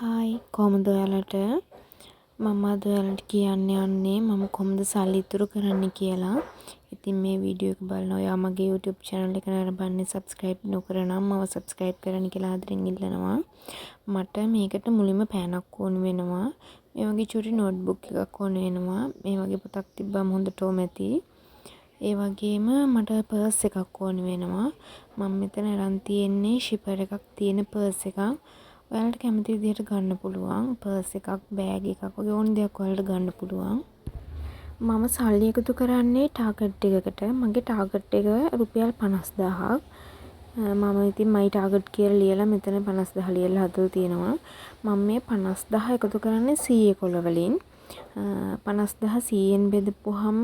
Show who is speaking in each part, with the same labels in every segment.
Speaker 1: Hi කොහොමද ඔයාලට මම අද ඔයාලට කියන්න යන්නේ මම කොහොමද සල්ලි ඉතුරු කරන්නේ කියලා. ඉතින් මේ වීඩියෝ එක බලන ඔයා මගේ YouTube channel එක නරඹන්නේ subscribe නොකර නම් මම subscribe කරන්න කියලා ආදරෙන් ඉල්ලනවා. මට මේකට මුලින්ම පෑනක් ඕන වෙනවා. මේ වගේ චුටි notebook එකක් ඕන වෙනවා. මේ වගේ පොතක් තිබ්බම හොඳටම ඇති. ඒ වගේම මට පර්ස් එකක් ඕන වෙනවා. මම මෙතන අරන් තියෙන්නේ shipper එකක් තියෙන පර්ස් එකක්. ඔයාලට කැමති විදිහට ගන්න පුළුවන්. පර්ස් එකක්, බෑග් එකක් වගේ ඕන දෙයක් ඔයාලට ගන්න පුළුවන්. මම සල්ලි එකතු කරන්නේ ටාගට් එකකට. මගේ ටාගට් එක රුපියල් 50000ක්. මම ඉතින් මයි ටාගට් කියලා ලියලා මෙතන 50000 ලියලා හදලා තියෙනවා. මම මේ 50000 එකතු කරන්නේ 100 වලින්. 50000 100ෙන් බෙදපුවාම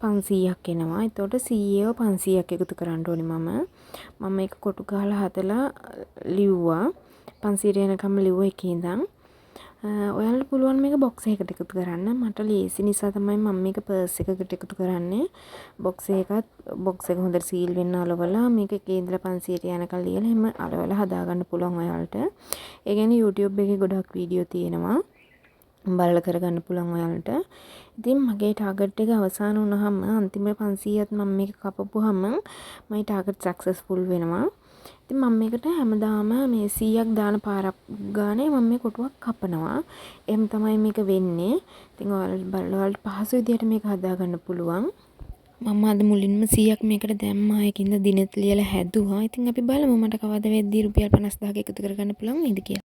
Speaker 1: 500ක් එනවා. එතකොට 100ව 500ක් එකතු කරන්න ඕනේ මම මේක කොටු ගහලා හදලා ලිව්වා. 500 යනකම් ලිව්වා එකේ ඉඳන්. ඔයාලට පුළුවන් මේක බොක්ස් එකකට එකතු කරන්න. මට ලේසි නිසා තමයි මම මේක පර්ස් එකකට එකතු කරන්නේ. බොක්ස් එක හොඳට සීල් වෙන්න අලවලා මේක එකේ ඉඳලා 500 යනකම් ලියලා එහෙම අලවලා හදා ගන්න පුළුවන් ඔයාලට. ඒ කියන්නේ YouTube එකේ ගොඩක් වීඩියෝ තියෙනවා. බලලා කරගන්න පුළුවන් ඔයාලට. ඉතින් මගේ ටාගට් එක අවසන් වුණාම අන්තිම 500ත් මම මේක කපපුවාම මගේ ටාගට් සක්සස්ෆුල් වෙනවා. ඉතින් මම මේකට හැමදාම මේ 100ක් දාන පාරක් ගානේ මම මේ කොටුවක් කපනවා. එහෙම තමයි මේක වෙන්නේ. ඉතින් ඔයාලට පහසු විදිහට මේක හදා ගන්න පුළුවන්. මම අද මුලින්ම 100ක් මේකට දැම්මා. ඒකින්ද දිනෙත් ලියලා හැදුවා. ඉතින් අපි බලමු මට කවද වෙද්දී රුපියල් 50000ක් එකතු කරගන්න පුළුවන් නේද කියලා.